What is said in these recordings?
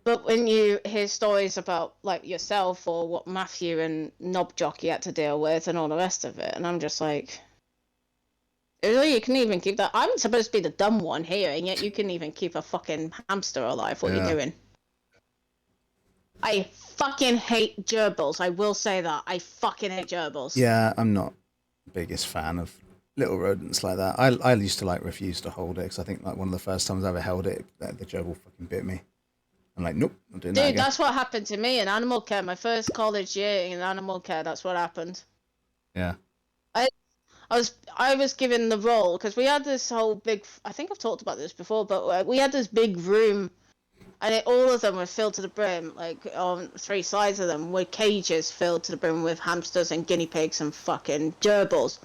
But when you hear stories about like yourself or what Matthew and Knob Jockey had to deal with and all the rest of it, and I'm just like, really, you can even keep that? I'm supposed to be the dumb one here, and yet you can even keep a fucking hamster alive. What are you doing? I fucking hate gerbils. I will say that. I fucking hate gerbils. Yeah, I'm not the biggest fan of little rodents like that. I used to like refuse to hold it because I think like one of the first times I ever held it, the gerbil fucking bit me. I'm like, nope, I'm doing that again. Dude, that's what happened to me in animal care. My first college year in animal care, that's what happened. Yeah. I was given the role because we had this whole big. I think I've talked about this before, but we had this big room, and all of them were filled to the brim. Like on 3 sides of them were cages filled to the brim with hamsters and guinea pigs and fucking gerbils.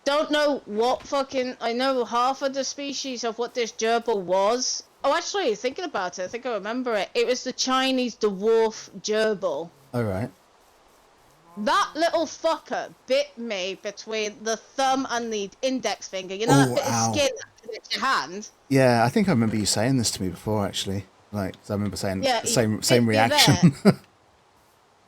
Don't know what fucking. I know half of the species of what this gerbil was. Oh, actually, thinking about it, I think I remember it. It was the Chinese dwarf gerbil. All right. That little fucker bit me between the thumb and the index finger. You know that bit of skin that's your hand? Yeah, I think I remember you saying this to me before, actually. Like, I remember saying yeah, the same reaction.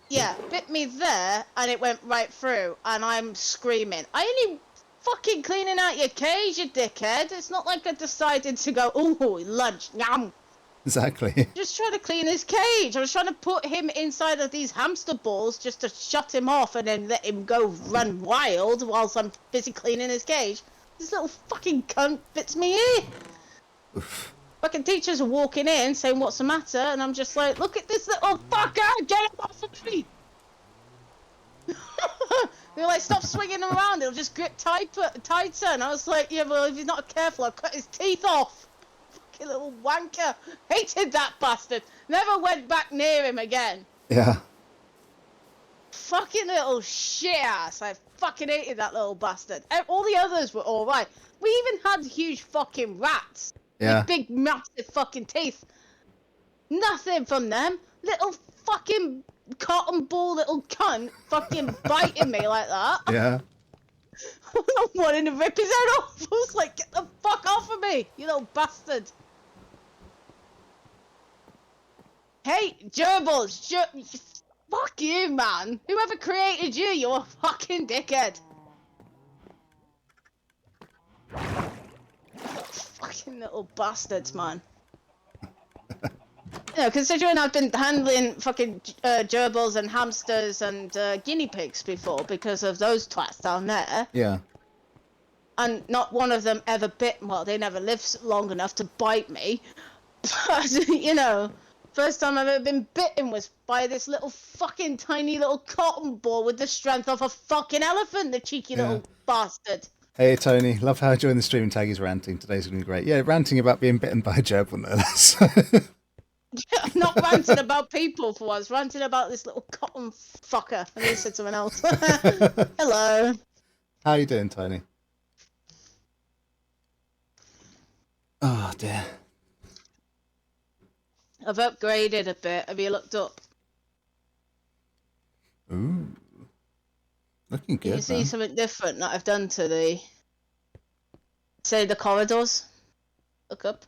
Yeah, bit me there, and it went right through, and I'm screaming. I only fucking cleaning out your cage, you dickhead. It's not like I decided to go, ooh, lunch, yum. Exactly. Just trying to clean his cage. I was trying to put him inside of these hamster balls just to shut him off and then let him go run wild whilst I'm busy cleaning his cage. This little fucking cunt bits me ear. Oof. Fucking teachers are walking in saying, what's the matter? And I'm just like, look at this little fucker! Get him off of me! They're like, stop swinging him around. It'll just grip tighter. And I was like, yeah, well, if he's not careful, I'll cut his teeth off. Fucking little wanker. Hated that bastard. Never went back near him again. Yeah. Fucking little shit ass. I fucking hated that little bastard. All the others were alright. We even had huge fucking rats. Yeah. With big, massive fucking teeth. Nothing from them. Little fucking cotton ball little cunt fucking biting me like that. Yeah. I wanted to rip his head off. I was like, get the fuck off of me, you little bastard. Hey, gerbils. Fuck you, man. Whoever created you, you're a fucking dickhead. Fucking little bastards, man. You know, considering I've been handling fucking gerbils and hamsters and guinea pigs before because of those twats down there. Yeah. And not one of them ever bit. Well, they never lived long enough to bite me. But, you know, first time I've ever been bitten was by this little fucking tiny little cotton ball with the strength of a fucking elephant, the cheeky little bastard. Hey, Tony. Love how I joined the stream and Taggy's ranting. Today's going to be great. Yeah, ranting about being bitten by a gerbil. No, Yeah, I'm not ranting about people for once. Ranting about this little cotton fucker. I need to say something else. Hello. How you doing, Tony? Oh, dear. I've upgraded a bit. Have you looked up? Ooh. Looking good, You see something different that I've done to the... Say the corridors? Look up.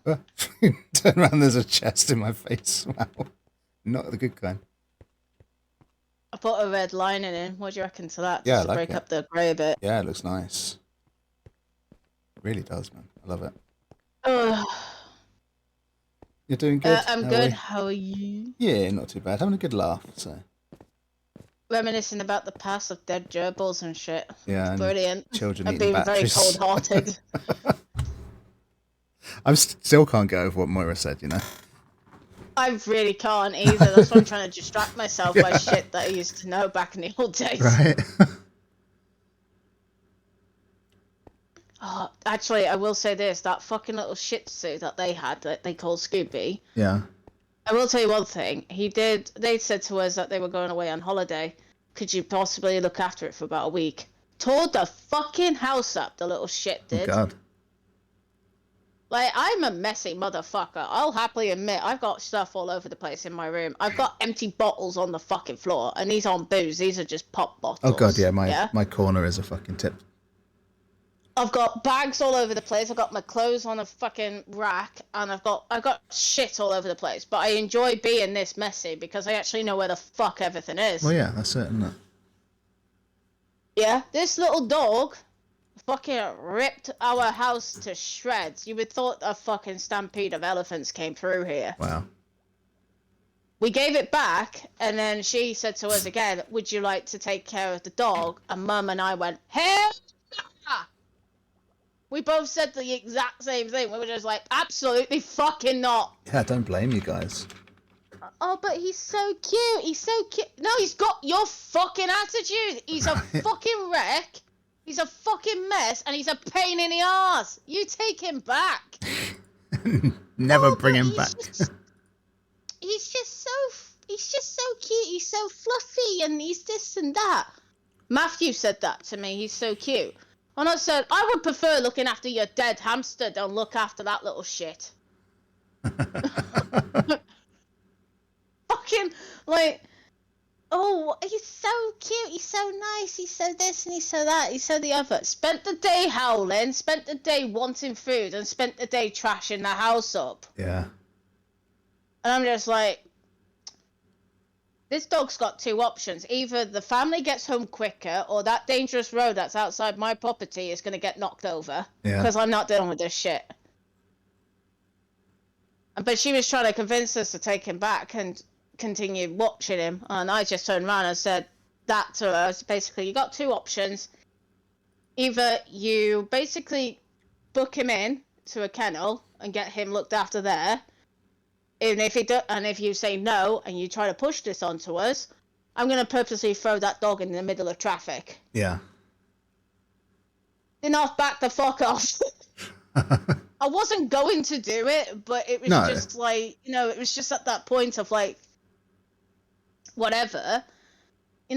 Turn around, there's a chest in my face. Wow. Not the good kind. I put a red lining in. What do you reckon to that? Yeah, Just I like to break it. up the grey a bit. Yeah, it looks nice. It really does, man. I love it. You're doing good? I'm good. How are you? Yeah, not too bad. Having a good laugh, so. Reminiscing about the past of dead gerbils and shit. Yeah, Brilliant. Children I've eating been very batteries. cold-hearted. I still can't get over what Moira said, you know. I really can't either. That's why I'm trying to distract myself by shit that I used to know back in the old days. Right. Oh, actually, I will say this. That fucking little shih tzu that they had, that they called Scooby. Yeah. I will tell you one thing. They said to us that they were going away on holiday. Could you possibly look after it for about a week? Tore the fucking house up, the little shit did. Oh, God. Like, I'm a messy motherfucker. I'll happily admit I've got stuff all over the place in my room. I've got empty bottles on the fucking floor, and these aren't booze. These are just pop bottles. Oh, God, yeah. My corner is a fucking tip. I've got bags all over the place. I've got my clothes on a fucking rack, and I've got shit all over the place. But I enjoy being this messy because I actually know where the fuck everything is. Well, yeah, that's it, isn't it? Yeah, this little dog fucking ripped our house to shreds. You would thought a fucking stampede of elephants came through here. Wow. We gave it back, and then she said to us again, "Would you like to take care of the dog?" And Mum and I went, "Hell yeah!" We both said the exact same thing. We were just like, absolutely fucking not. Yeah, I don't blame you guys. Oh, but he's so cute. He's so cute. No, he's got your fucking attitude. He's a fucking wreck. He's a fucking mess, and he's a pain in the ass. You take him back. Never bring him back. He's just so cute. He's so fluffy, and he's this and that. Matthew said that to me. He's so cute. And I said, I would prefer looking after your dead hamster than look after that little shit. Fucking, like, oh, he's so cute. He's so nice. He's so this and he's so that. He's so the other. Spent the day howling, spent the day wanting food, and spent the day trashing the house up. Yeah. And I'm just like, this dog's got two options. Either the family gets home quicker, or that dangerous road that's outside my property is going to get knocked over. Yeah. Because I'm not dealing with this shit. But she was trying to convince us to take him back and continue watching him. And I just turned around and said that to her. Basically, you got two options. Either you basically book him in to a kennel and get him looked after there. And if you say no and you try to push this onto us, I'm going to purposely throw that dog in the middle of traffic. Yeah. Then I'll back the fuck off. I wasn't going to do it, but it was just like, it was just at that point of like, whatever.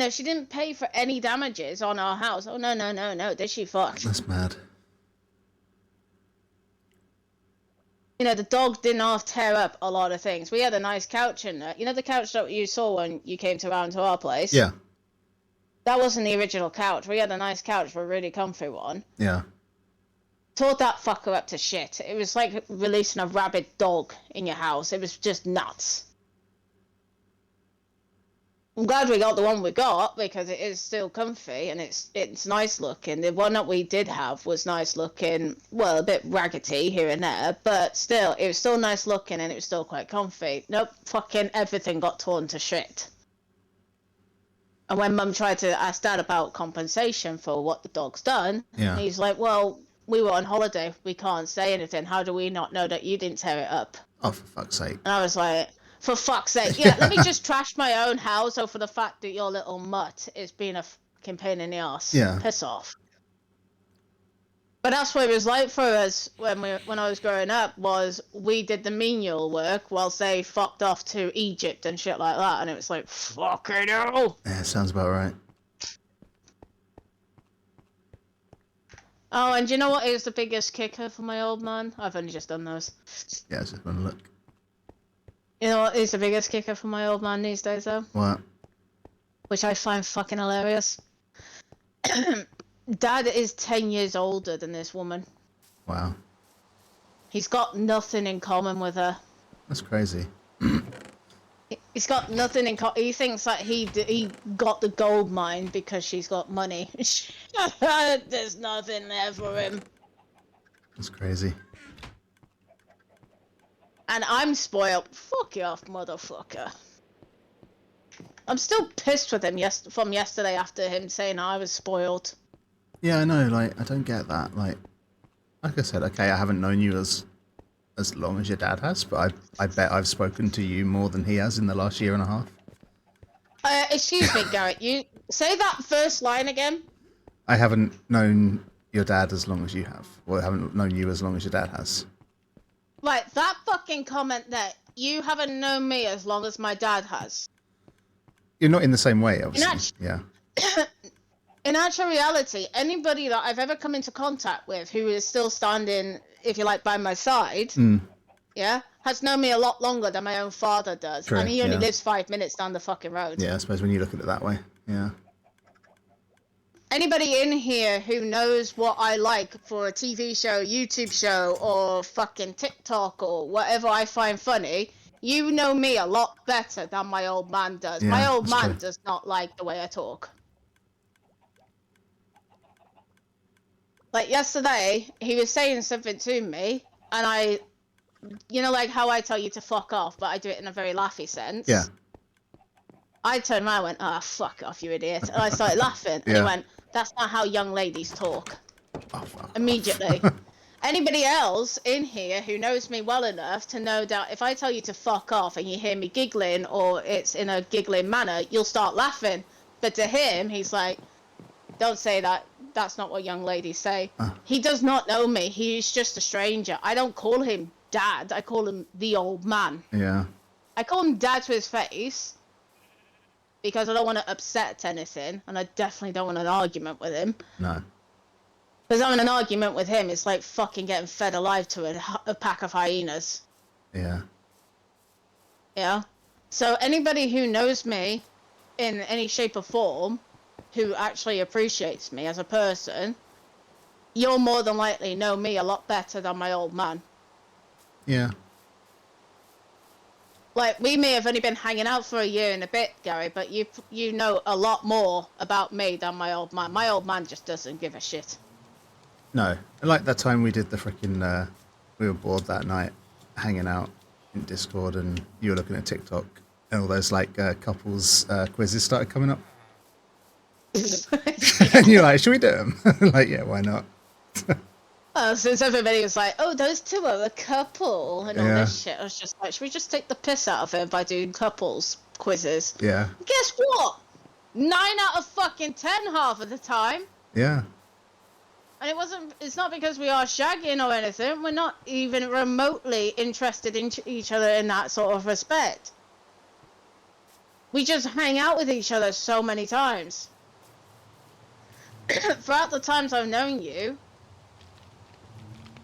She didn't pay for any damages on our house. Oh, no, did she fuck? That's mad. The dog didn't half tear up a lot of things. We had a nice couch in there. The couch that you saw when you came around to our place? Yeah. That wasn't the original couch. We had a nice couch, a really comfy one. Yeah. Tore that fucker up to shit. It was like releasing a rabid dog in your house. It was just nuts. I'm glad we got the one we got because it is still comfy and it's nice looking. The one that we did have was nice looking, well, a bit raggedy here and there, but still, it was still nice looking and it was still quite comfy. Nope, fucking everything got torn to shit. And when Mum tried to ask Dad about compensation for what the dog's done, he's like, well, we were on holiday. We can't say anything. How do we not know that you didn't tear it up? Oh, for fuck's sake. And I was like, for fuck's sake. Yeah, let me just trash my own house over the fact that your little mutt is being a fucking pain in the ass. Yeah. Piss off. But that's what it was like for us when I was growing up, was we did the menial work whilst they fucked off to Egypt and shit like that. And it was like, fucking hell. Yeah, sounds about right. Oh, and do you know what is the biggest kicker for my old man? I've only just done those. Yeah, just gonna look. You know what is the biggest kicker for my old man these days, though? What? Which I find fucking hilarious. Dad is 10 years older than this woman. Wow. He's got nothing in common with her. That's crazy. He's got nothing in common. He thinks that he got the gold mine because she's got money. There's nothing there for him. That's crazy. And I'm spoiled. Fuck you off, motherfucker. I'm still pissed with him from yesterday after him saying I was spoiled. Yeah, I know, like, I don't get that. Like I said, okay, I haven't known you as long as your dad has, but I bet I've spoken to you more than he has in the last year and a half. Excuse me, Garrett, you say that first line again? I haven't known your dad as long as you have. Well, I haven't known you as long as your dad has. Right, that fucking comment there, you haven't known me as long as my dad has. You're not in the same way, obviously. Yeah. In actual reality, anybody that I've ever come into contact with who is still standing, if you like, by my side, has known me a lot longer than my own father does. True, and he only lives 5 minutes down the fucking road. Yeah, I suppose when you look at it that way, yeah. Anybody in here who knows what I like for a TV show, YouTube show, or fucking TikTok or whatever I find funny, you know me a lot better than my old man does. Yeah, My old that's man true. does not like the way I talk. Like yesterday, he was saying something to me, and I, you know, like how I tell you to fuck off, but I do it in a very laughy sense. Yeah. I turned around and went, "Ah, fuck off, you idiot." And I started laughing. And he Yeah. went, "That's not how young ladies talk." Oh, fuck Immediately. off. Anybody else in here who knows me well enough to know that if I tell you to fuck off and you hear me giggling or it's in a giggling manner, you'll start laughing. But to him, he's like, "Don't say that. That's not what young ladies say." He does not know me. He's just a stranger. I don't call him dad. I call him the old man. Yeah. I call him dad to his face because I don't want to upset anything, and I definitely don't want an argument with him. No. Because having an argument with him is like fucking getting fed alive to a pack of hyenas. Yeah. Yeah? So anybody who knows me in any shape or form, who actually appreciates me as a person, you'll more than likely know me a lot better than my old man. Yeah. Like, we may have only been hanging out for a year and a bit, Gary, but you know a lot more about me than my old man. My old man just doesn't give a shit. No. Like that time we did the freaking, we were bored that night, hanging out in Discord, and you were looking at TikTok, and all those, like, couples quizzes started coming up. And you're like, should we do them? Like, yeah, why not? Since everybody was like, "Oh, those two are a couple," and all Yeah. this shit, I was just like, should we just take the piss out of it by doing couples quizzes? Yeah. Guess what? 9 out of fucking 10 half of the time. Yeah. And it's not because we are shagging or anything. We're not even remotely interested in each other in that sort of respect. We just hang out with each other so many times. Throughout the times I've known you,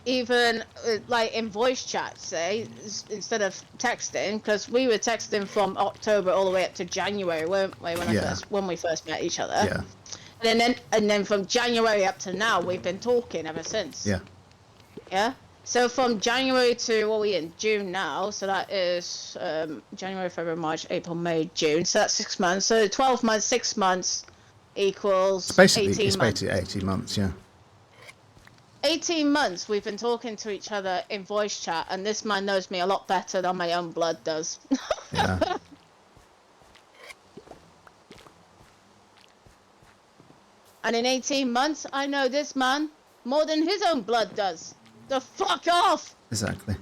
even like in voice chat, say, instead of texting, because we were texting from October all the way up to January, weren't we? When we first met each other. Yeah. And then from January up to now, we've been talking ever since. Yeah. Yeah. So from January to what are we in June now? So that is January, February, March, April, May, June. So that's 6 months. So 12 months, 6 months equals 18 months. Basically 18 months, yeah. 18 months we've been talking to each other in voice chat, and this man knows me a lot better than my own blood does. Yeah. And in 18 months, I know this man more than his own blood does. The fuck off! Exactly.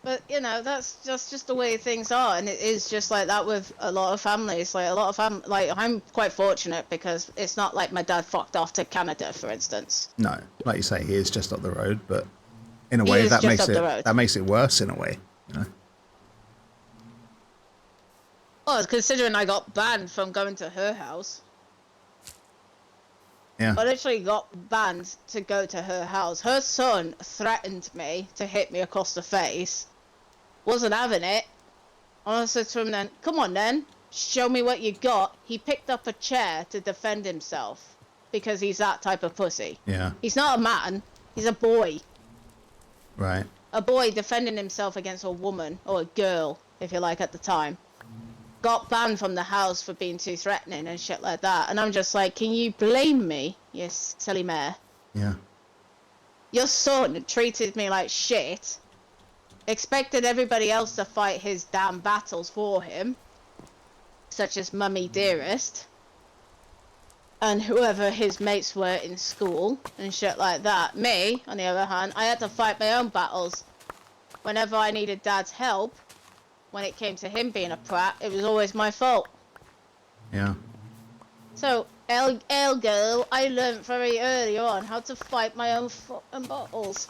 But, you know, that's just the way things are, and it is just like that with a lot of families. Like, I'm quite fortunate because it's not like my dad fucked off to Canada, for instance. No, like you say, he is just up the road, but in a He way is just that makes it worse in a way, you know. Well, considering I got banned from going to her house. Yeah. I literally got banned to go to her house. Her son threatened me to hit me across the face. Wasn't having it. I said to him then, "Come on then, show me what you got." He picked up a chair to defend himself because he's that type of pussy. Yeah. He's not a man, he's a boy. Right. A boy defending himself against a woman, or a girl, if you like, at the time. Got banned from the house for being too threatening and shit like that. And I'm just like, can you blame me, you silly mare? Yeah. Your son treated me like shit. Expected everybody else to fight his damn battles for him. Such as Mummy Dearest. And whoever his mates were in school and shit like that. Me, on the other hand, I had to fight my own battles. Whenever I needed Dad's help, when it came to him being a prat, it was always my fault. Yeah. So, ergo, I learnt very early on how to fight my own fucking battles.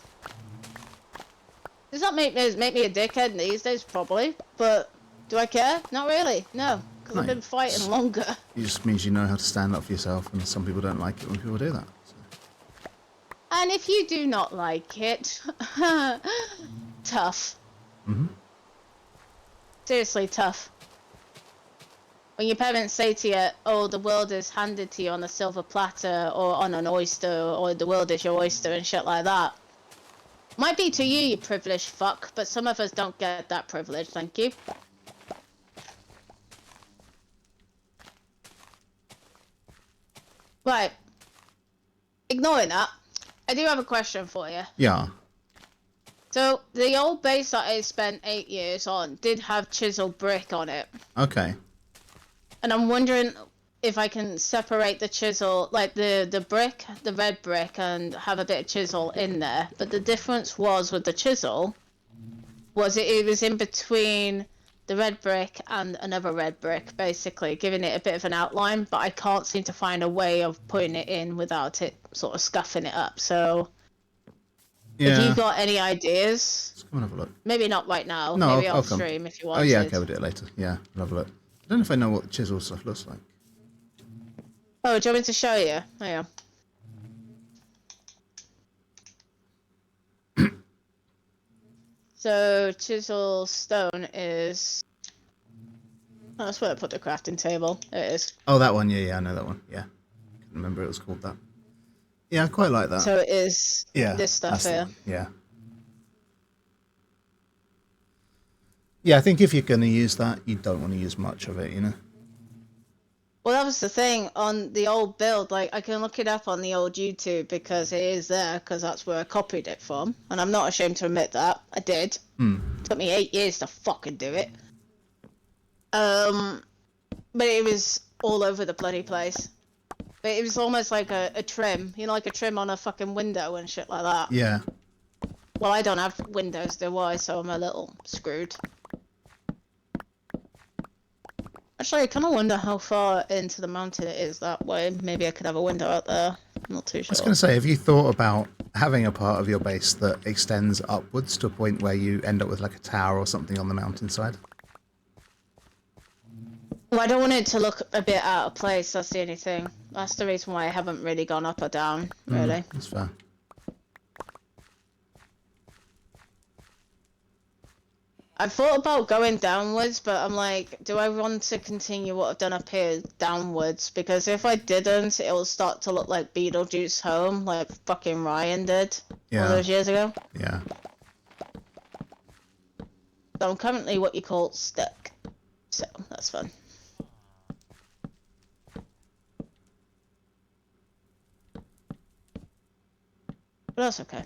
Does that make me a dickhead these days? Probably. But, do I care? Not really. No. Because I've been fighting longer. It just means you know how to stand up for yourself, and some people don't like it when people do that. So. And if you do not like it, tough. Mm-hmm. Seriously, tough. when your parents say to you, "Oh, the world is handed to you on a silver platter or on an oyster, or the world is your oyster," and shit like that. Might be to you, you privileged fuck, but some of us don't get that privilege. Thank you. Right. Ignoring that, I do have a question for you. Yeah. So, the old base that I spent 8 years on did have chiseled brick on it. Okay. And I'm wondering if I can separate the chisel, like the brick, the red brick, and have a bit of chisel in there. But the difference was with the chisel, was it was in between the red brick and another red brick, basically, giving it a bit of an outline, but I can't seem to find a way of putting it in without it sort of scuffing it up. So, Yeah. if you've got any ideas, Let's come and have a look. maybe not right now, No, maybe I'll off come. stream if you Oh wanted. yeah, okay, we'll do it later. Yeah, we'll have a look. I don't know if I know what the chisel stuff looks like. Oh, do you want me to show you? Oh, yeah. So, chisel stone is... Oh, that's where I put the crafting table. There it is. Oh, that one. Yeah, I know that one. Yeah, I couldn't remember it was called that. Yeah, I quite like that. So it is this stuff that's the here. one. Yeah. Yeah, I think if you're going to use that, you don't want to use much of it, you know? Well, that was the thing on the old build. Like, I can look it up on the old YouTube because it is there, because that's where I copied it from. And I'm not ashamed to admit that. I did. It took me 8 years to fucking do it. But it was all over the bloody place. But it was almost like a trim. You know, like a trim on a fucking window and shit like that. Yeah. Well, I don't have windows, do I? So I'm a little screwed. Actually, I kind of wonder how far into the mountain it is that way. Maybe I could have a window out there. I'm not too sure. I was going to say, have you thought about having a part of your base that extends upwards to a point where you end up with like a tower or something on the mountainside? Well, I don't want it to look a bit out of place. That's the only thing. That's the reason why I haven't really gone up or down, really. That's fair. I've thought about going downwards, but I'm like, do I want to continue what I've done up here downwards? Because if I didn't, it'll start to look like Beetlejuice Home, like fucking Ryan did all those years ago. Yeah. So I'm currently what you call stuck. So that's fun. But that's okay.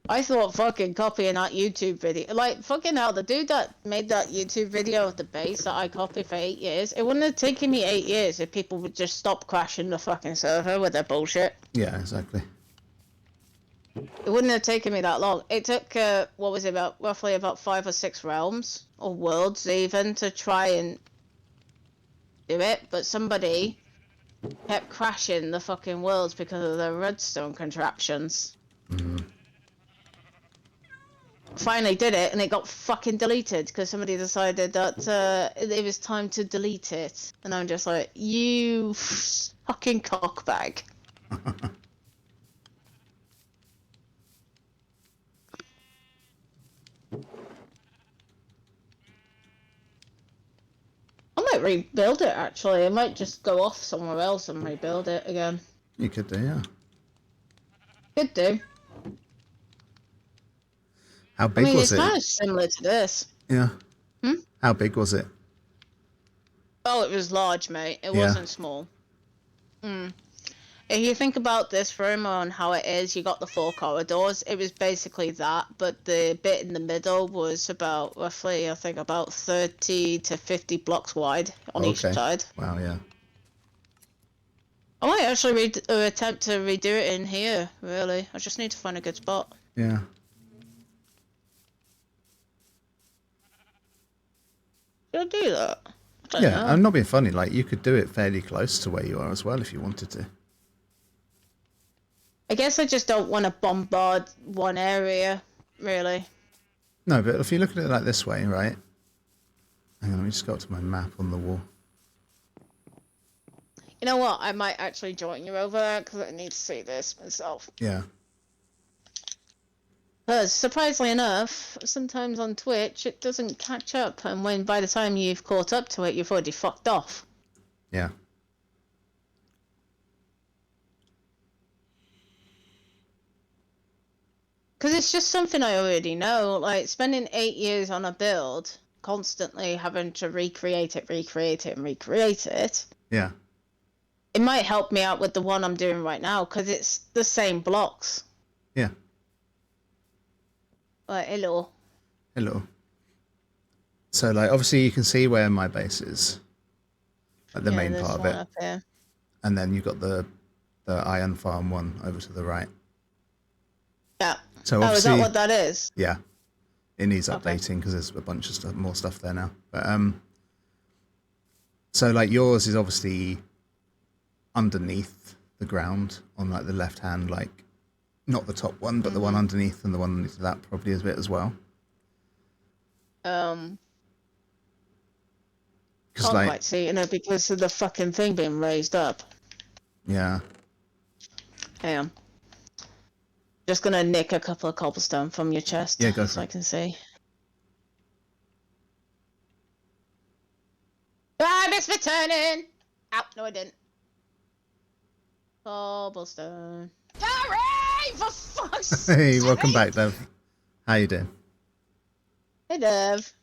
I thought fucking copying that YouTube video, like fucking hell, the dude that made that YouTube video of the base that I copied for 8 years, it wouldn't have taken me 8 years if people would just stop crashing the fucking server with their bullshit. Yeah, exactly. It wouldn't have taken me that long. It took, what was it, about roughly about 5 or 6 realms, or worlds even, to try and do it, but somebody kept crashing the fucking worlds because of the redstone contraptions. Finally did it, and it got fucking deleted because somebody decided that it was time to delete it. And I'm just like, you fucking cockbag. I might rebuild it, actually. I might just go off somewhere else and rebuild it again. You could do, yeah. Could do. How big was it's it? kind of similar to this. Yeah. How big was it? Oh, it was large, mate. It wasn't small. If you think about this room and how it is, you got the 4 corridors. It was basically that, but the bit in the middle was about, roughly, I think, about 30 to 50 blocks wide on each side. Wow, yeah. I might actually attempt to redo it in here, really. I just need to find a good spot. Yeah. Should I do that? I don't know. I'm not being funny. Like, you could do it fairly close to where you are as well if you wanted to. I guess I just don't want to bombard one area, really. No, but if you look at it like this way, right? Hang on, let me just go up to my map on the wall. You know what? I might actually join you over there because I need to see this myself. Yeah. But surprisingly enough, sometimes on Twitch it doesn't catch up, and when by the time you've caught up to it, you've already fucked off. Yeah. Because it's just something I already know. Like spending 8 years on a build, constantly having to recreate it, and recreate it. Yeah. It might help me out with the one I'm doing right now because it's the same blocks. Yeah. Like, hello. Hello. So, like, obviously you can see where my base is, like the main There's part of one it, up here. and then you've got the iron farm one over to the right. Yeah. So Oh, is that obviously, what that is? yeah, it needs Okay. updating because there's a bunch of stuff, more stuff there now. But so like yours is obviously underneath the ground on like the left hand, like not the top one, but the one underneath, and the one underneath that probably is a bit as well. Can't Like, quite see, because of the fucking thing being raised up. yeah. Hang on. Just gonna nick a couple of cobblestone from your chest. Yeah, go for so it. I can see. Ah, I missed my turning! Ow, no I didn't. Cobblestone. Gary! For fuck's sake! Hey, welcome back, Dev. How you doing? Hey, Dev.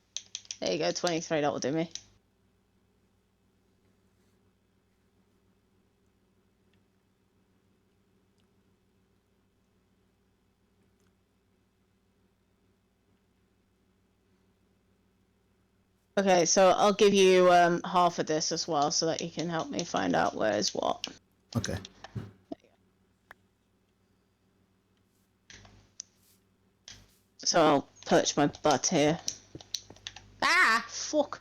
There you go, 23, that will do me. Okay, so I'll give you half of this as well so that you can help me find out where's what. Okay. So I'll perch my butt here. Ah, fuck.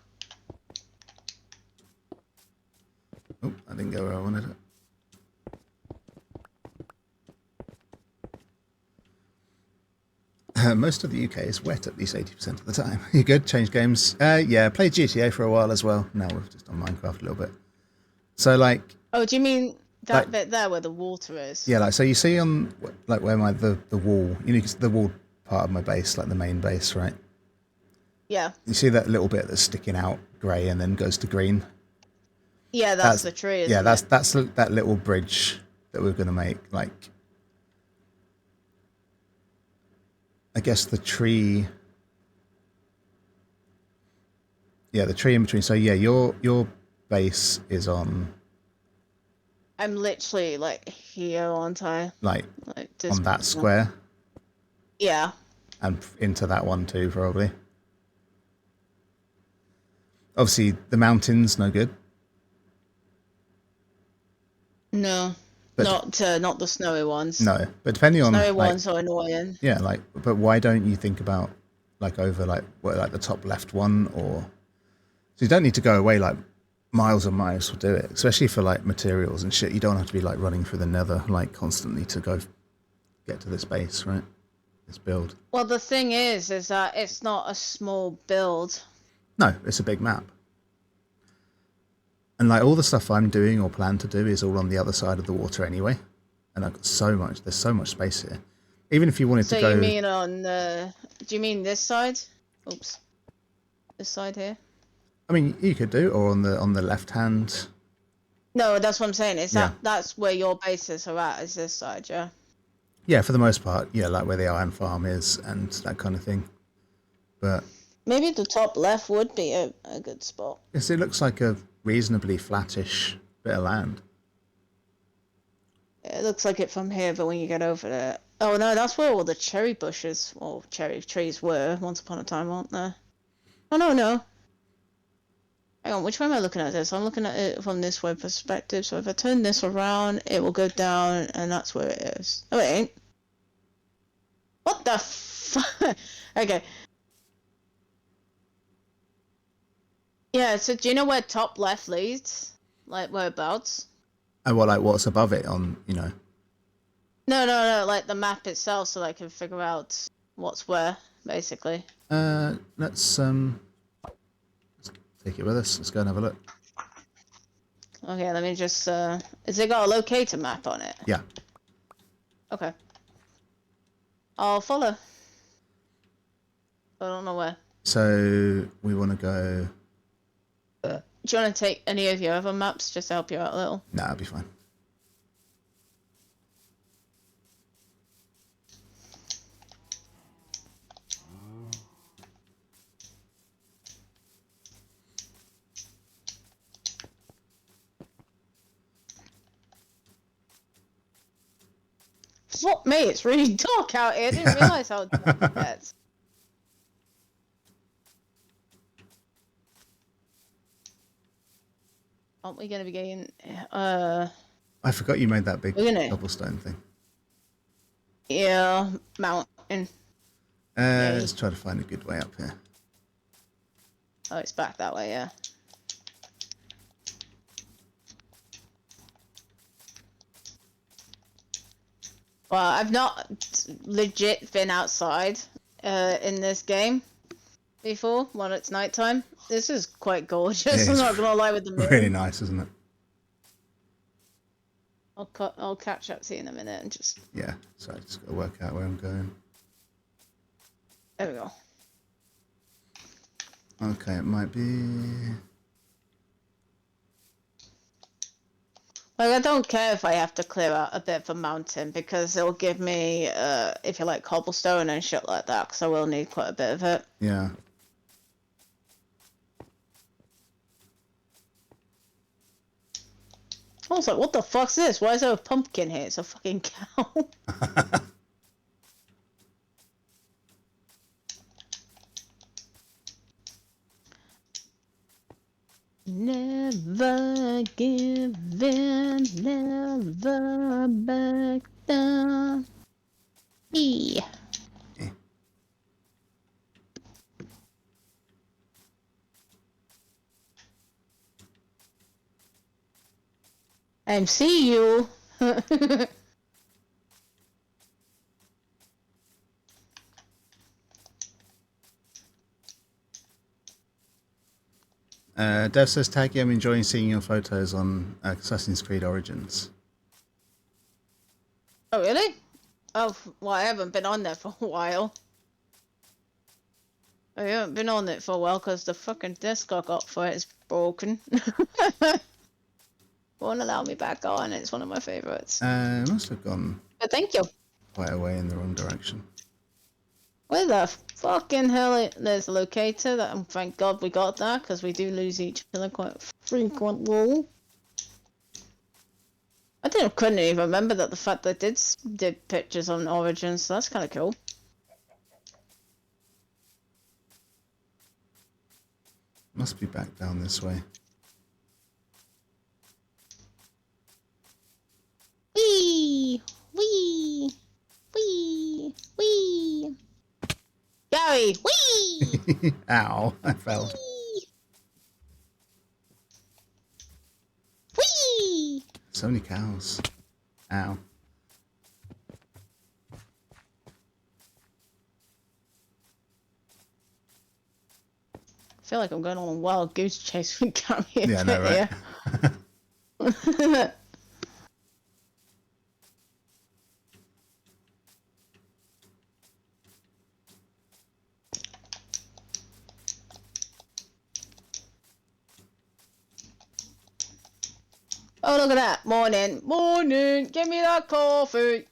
Oh, I didn't go where I wanted it. Most of the UK is wet at least 80% of the time. You good? Change games? Yeah, played GTA for a while as well. Now we're just on Minecraft a little bit. So like... Oh, do you mean that like, bit there where the water is? Yeah, like, so you see on, like, where the wall, you know, the wall part of my base, like the main base, right? Yeah. You see that little bit that's sticking out grey and then goes to green? Yeah, that's the tree, isn't yeah, it? that's that little bridge that we're going to make, like... I guess the tree... Yeah, the tree in between. So yeah, your base is on... I'm literally, like, here, aren't I? Like this on that square? Yeah. And into that one too, probably. Obviously, the mountains, no good. No. But not the snowy ones. no, but depending on... Snowy like, ones are annoying. yeah, like, but why don't you think about, like, over, like, what, like the top left one, or... So you don't need to go away, like, miles and miles to do it, especially for, like, materials and shit. You don't have to be, like, running through the nether, like, constantly to go get to this base, right? This build. Well, the thing is that it's not a small build. No, it's a big map. And, like, all the stuff I'm doing or plan to do is all on the other side of the water anyway. And I've got there's so much space here. Even if you wanted to go... So you mean on the... Do you mean this side? Oops. This side here? I mean, you could do, or on the left hand. No, that's what I'm saying. Is that's where your bases are at, is this side, yeah? Yeah, for the most part, yeah, like where the iron farm is and that kind of thing. But maybe the top left would be a good spot. yes, it looks like a reasonably flattish bit of land. It looks like it from here, but when you get over there... Oh, no, that's where all the cherry bushes or cherry trees were once upon a time, weren't there? Oh, no. Hang on, which way am I looking at this? I'm looking at it from this way perspective, so if I turn this around, it will go down, and that's where it is. Oh, it ain't. What the fuck? Okay. Yeah, so do you know where top left leads? Like, whereabouts? Oh, well, like what's above it on, you know? No, like the map itself, so I can figure out what's where, basically. Let's take it with us. Let's go and have a look. Okay, let me just, has it got a locator map on it? Yeah. Okay. I'll follow. I don't know where. So we want to go. Do you want to take any of your other maps just to help you out a little? Nah, it'll be fine. Fuck me, it's really dark out here. I didn't realise how dark it gets. Aren't we gonna be getting I forgot you made that big we're gonna cobblestone thing. yeah, mountain. Let's try to find a good way up here. Oh, it's back that way, yeah. Well, I've not legit been outside in this game before when it's nighttime. This is quite gorgeous. I'm not gonna lie with the moon. Really nice, isn't it? I'll catch up to you in a minute and just. Yeah. So I just got to work out where I'm going. There we go. Okay, it might be. Like, I don't care if I have to clear out a bit of a mountain because it'll give me, if you like, cobblestone and shit like that, because I will need quite a bit of it. Yeah. I was like, what the fuck's this? Why is there a pumpkin here? It's a fucking cow. Never give in, never back down. Yeah. And see you. Dev says, Taggy, I'm enjoying seeing your photos on Assassin's Creed Origins. Oh, really? Oh, well, I haven't been on there for a while. I haven't been on it for a while because the fucking disc I got for it is broken. Won't allow me back on. It's one of my favorites. Must have gone But thank you. quite away in the wrong direction. Where the fucking hell? There's a locator that, thank God we got that because we do lose each other quite frequently. Couldn't even remember that the fact that I did pictures on Origins, so that's kind of cool. Must be back down this way. Wee! Wee! Wee! Wee! Gary! Wee! Ow, I fell. Wee! Wee! So many cows. Ow. I feel like I'm going on a wild goose chase with Gary. Yeah, no, right. Yeah. Oh, look at that. Morning. Morning. Give me that coffee.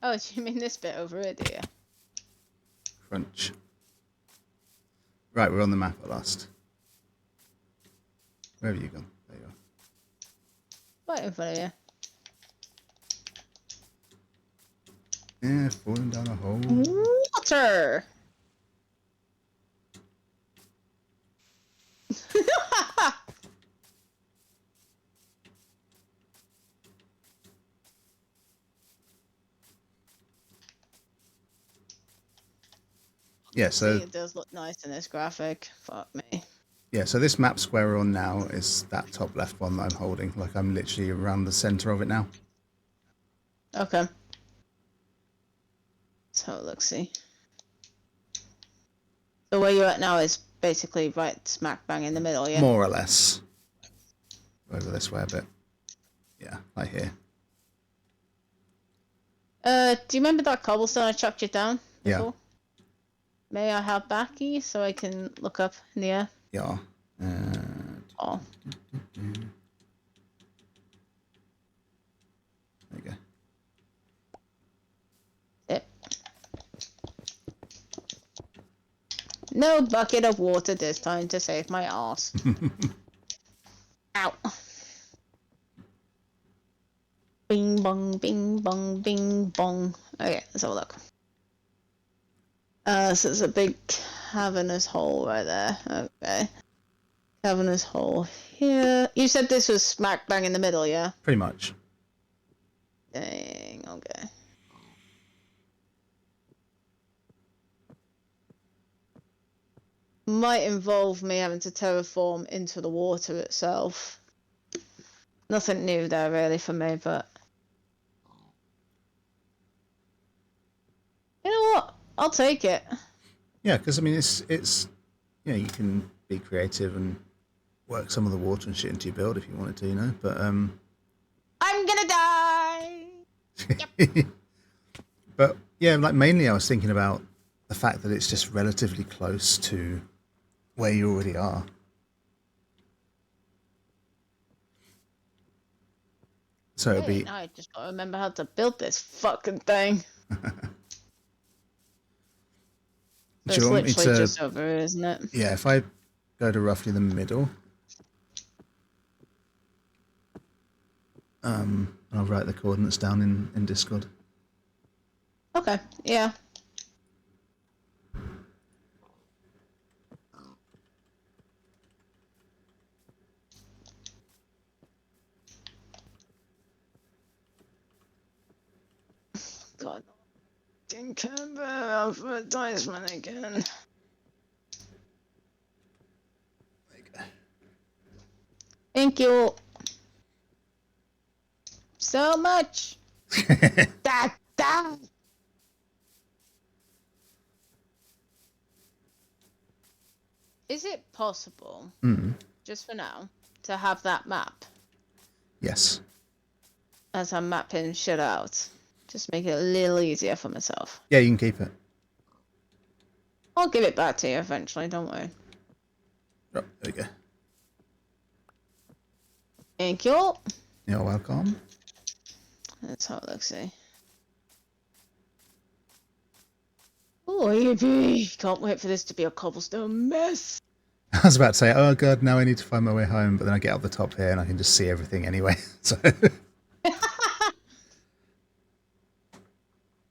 Oh, do you mean this bit over here, do you? Crunch. Right, we're on the map at last. Where have you gone? There you are. Right in front of you. Yeah, falling down a hole. Water! Yeah, so it does look nice in this graphic. Fuck me. yeah, so this map square we're on now is that top left one that I'm holding. Like I'm literally around the center of it now. Okay. So let's see. So where you're at now is basically right smack bang in the middle, yeah? More or less. over this way a bit. Yeah, right here. Do you remember that cobblestone I chucked you down before? Yeah. May I have backy so I can look up in the air? Yeah. Oh. There you go. Yep. No bucket of water this time to save my ass. Ow. Bing bong, bing bong, bing bong. Okay, let's have a look. So there's a big cavernous hole right there. Okay. Cavernous hole here. You said this was smack bang in the middle, yeah? Pretty much. Dang, okay. Might involve me having to terraform into the water itself. Nothing new there really for me, but you know what? I'll take it. Yeah, because I mean, it's you can be creative and work some of the water and shit into your build if you wanted to, But I'm gonna die. Yep. But yeah, like mainly I was thinking about the fact that it's just relatively close to where you already are. So it'll be. Now I just gotta remember how to build this fucking thing. Do you It's want me literally to? just over here, isn't it? Yeah, if I go to roughly the middle, I'll write the coordinates down in Discord. Okay, yeah. God, didn't care about advertisement again. There you go. Thank you so much. Da. Is it possible, just for now, to have that map Yes. as I'm mapping shit out? Just make it a little easier for myself. Yeah, you can keep it. I'll give it back to you eventually, don't worry. Oh, there you go. Thank you. You're welcome. That's how it looks, eh? Oh, yippee! Can't wait for this to be a cobblestone mess. I was about to say, oh god, now I need to find my way home, but then I get up the top here and I can just see everything anyway. So,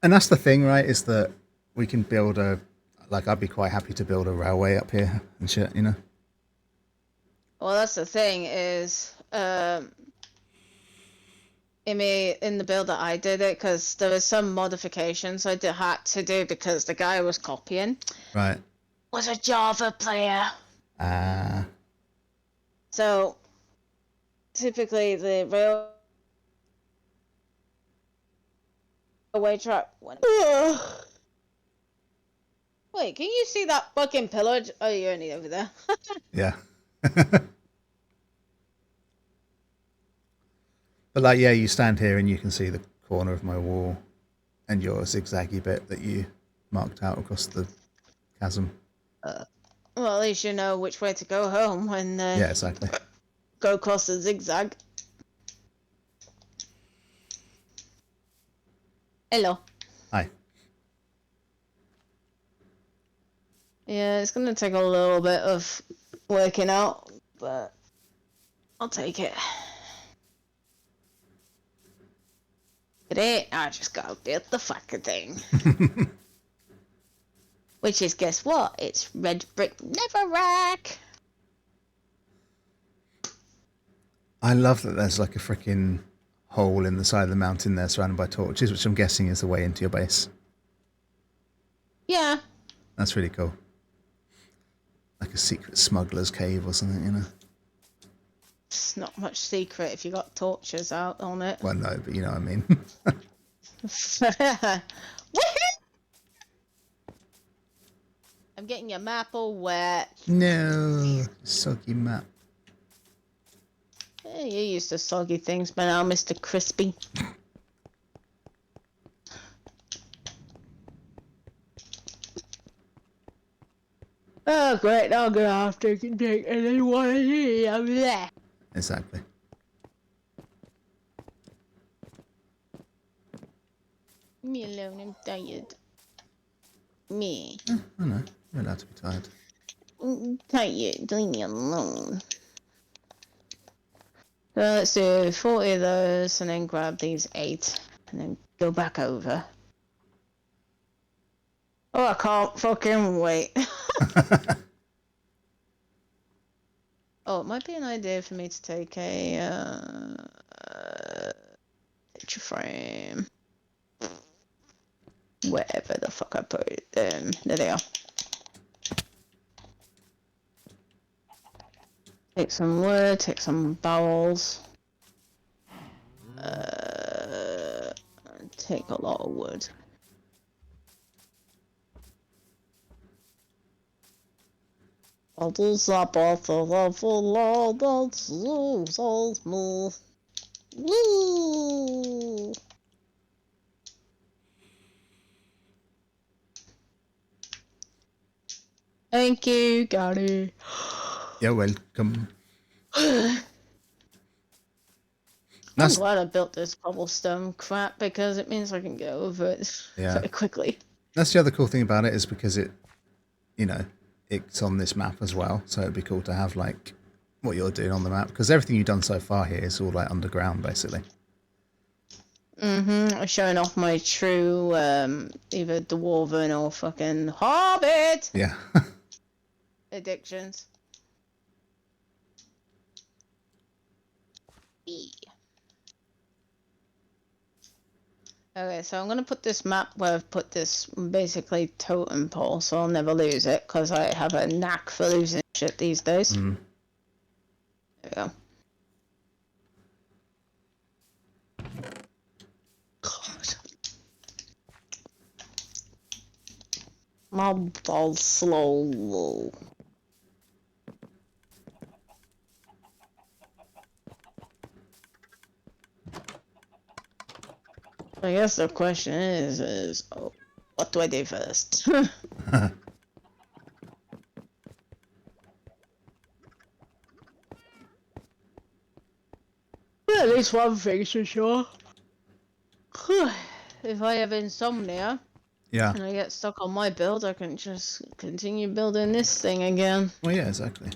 and that's the thing, right? Is that we can build I'd be quite happy to build a railway up here and shit, Well, that's the thing is, in the build that I did it, because there was some modifications had to do because the guy was copying Right. was a Java player. So typically the railway track went. Wait, can you see that fucking pillar? Oh, you're only over there. Yeah. But like, yeah, you stand here and you can see the corner of my wall and your zigzaggy bit that you marked out across the chasm. Well, at least you know which way to go home when Yeah, exactly. go across the zigzag. Hello. Hi. Yeah, it's gonna take a little bit of working out, but I'll take it. Today, I just gotta build the fucking thing. Which is, guess what? It's red brick netherrack. I love that there's like a freaking hole in the side of the mountain there surrounded by torches, which I'm guessing is the way into your base. Yeah. That's really cool. Like a secret smuggler's cave or something, It's not much secret if you got torches out on it. Well, no, but you know what I mean. I'm getting your map all wet. No, soggy map. you used to soggy things by now, Mr. Crispy. Oh, great. Now I'm going to have to take any one of these. I'm there. Exactly. Me alone, I'm tired. Me. I know. You're allowed to be tired. I'm tired. Leave me alone. So let's do 40 of those and then grab these 8 and then go back over. Oh, I can't fucking wait. Oh, it might be an idea for me to take a picture frame. Wherever the fuck I put it. There they are. Take some wood, take some bowels. Take a lot of wood. Bottles are bottles of all the smooth. Woo! Thank you, Gary. You're welcome. I'm That's glad I built this cobblestone crap because it means I can get over it very quickly. that's the other cool thing about it is because it, you know, it's on this map as well. So it'd be cool to have like what you're doing on the map because everything you've done so far here is all like underground basically. I'm showing off my true either dwarven or fucking hobbit Yeah. addictions. Okay, so I'm going to put this map where I've put this basically totem pole, so I'll never lose it, because I have a knack for losing shit these days. There we go. God. My balls slow. I guess the question is what do I do first? Well, at least one thing's for sure. If I have insomnia and I get stuck on my build, I can just continue building this thing again. Well, yeah, exactly.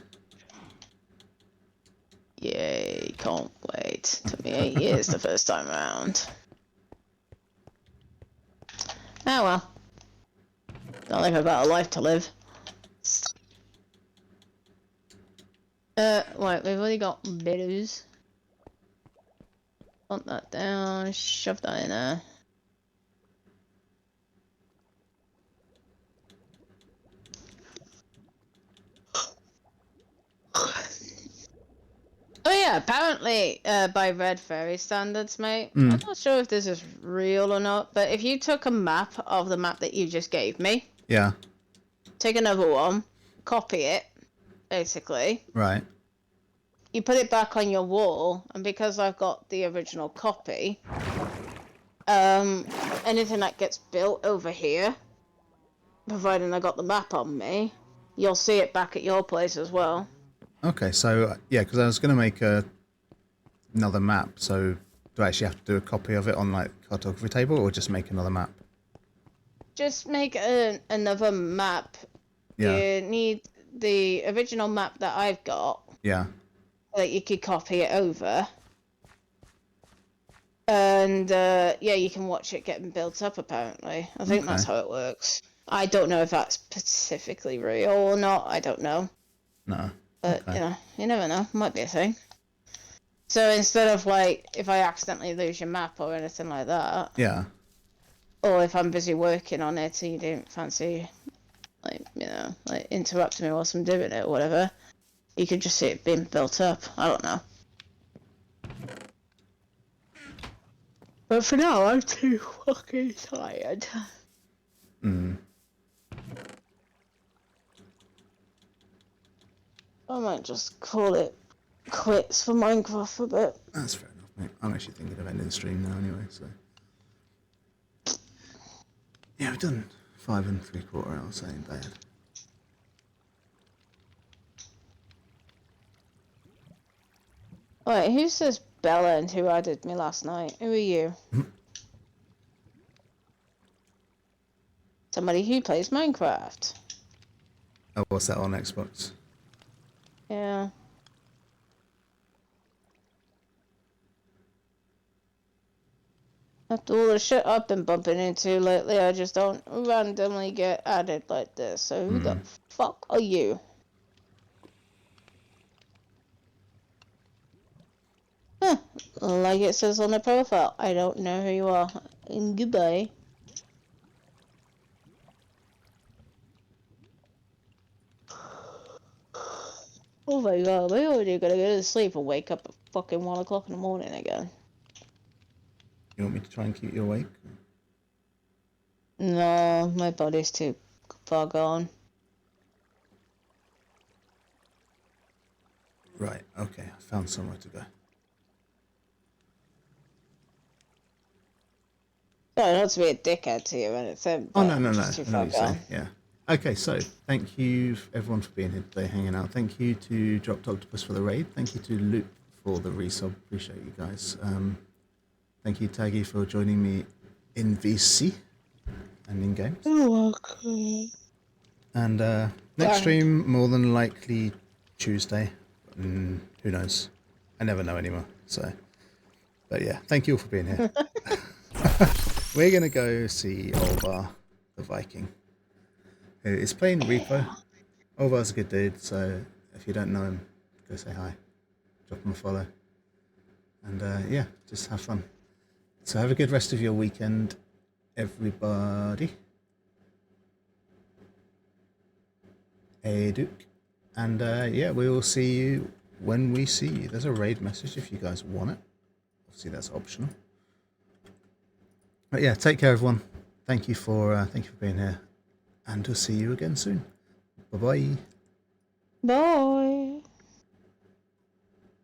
Yay, can't wait. Took me 8 years the first time around. Oh well. Not like I've got a life to live. Right, we've already got billows. Put that down, shove that in there. Oh yeah, apparently by Red Fairy standards, mate. I'm not sure if this is real or not, but if you took a map of the map that you just gave me, take another one, copy it, basically. Right. You put it back on your wall, and because I've got the original copy, anything that gets built over here, providing I got the map on me, you'll see it back at your place as well. Okay, so yeah, because I was going to make another map, so do I actually have to do a copy of it on like cartography table or just make another map? Just make another map. Yeah. You need the original map that I've got. Yeah. That you could copy it over. And yeah, you can watch it getting built up apparently. I think that's how it works. I don't know if that's specifically real or not. I don't know. No. But, you know, you never know. Might be a thing. So instead of, like, if I accidentally lose your map or anything like that. Yeah. Or if I'm busy working on it and you don't fancy, like, you know, like, interrupting me whilst I'm doing it or whatever, you could just see it being built up. I don't know. But for now, I'm too fucking tired. I might just call it quits for Minecraft for a bit. That's fair enough, mate. I'm actually thinking of ending the stream now anyway, so. Yeah, we've done 5 3/4 hours, ain't bad. Wait, who says Bella and who added me last night? Who are you? Somebody who plays Minecraft. Oh, what's that on Xbox? Yeah. After all the shit I've been bumping into lately, I just don't randomly get added like this. So who the fuck are you? Huh. Like it says on the profile, I don't know who you are. And goodbye. Oh my god, we're already gonna go to sleep and wake up at fucking 1 o'clock in the morning again. You want me to try and keep you awake? No, my body's too far gone. Right, okay, I found somewhere to go. Sorry, not to be a dickhead to you, and it's Oh, no, no, no, just too I know far what you're saying, gone. yeah. Okay, so thank you everyone for being here today, hanging out. Thank you to Dropped Octopus for the raid. Thank you to Luke for the resub. Appreciate you guys. Thank you, Taggy, for joining me in VC and in games. You're welcome. And next stream, more than likely Tuesday. Who knows? I never know anymore. So, but yeah, thank you all for being here. We're gonna go see Olvar, the Viking, who is playing Repo. Olvar's a good dude, so if you don't know him, go say hi, drop him a follow, and yeah, just have fun. So have a good rest of your weekend, everybody. Hey, Duke. And yeah, we will see you when we see you. There's a raid message if you guys want it. Obviously, that's optional. But yeah, take care, everyone. Thank you for being here, and we'll see you again soon. Bye bye. Bye.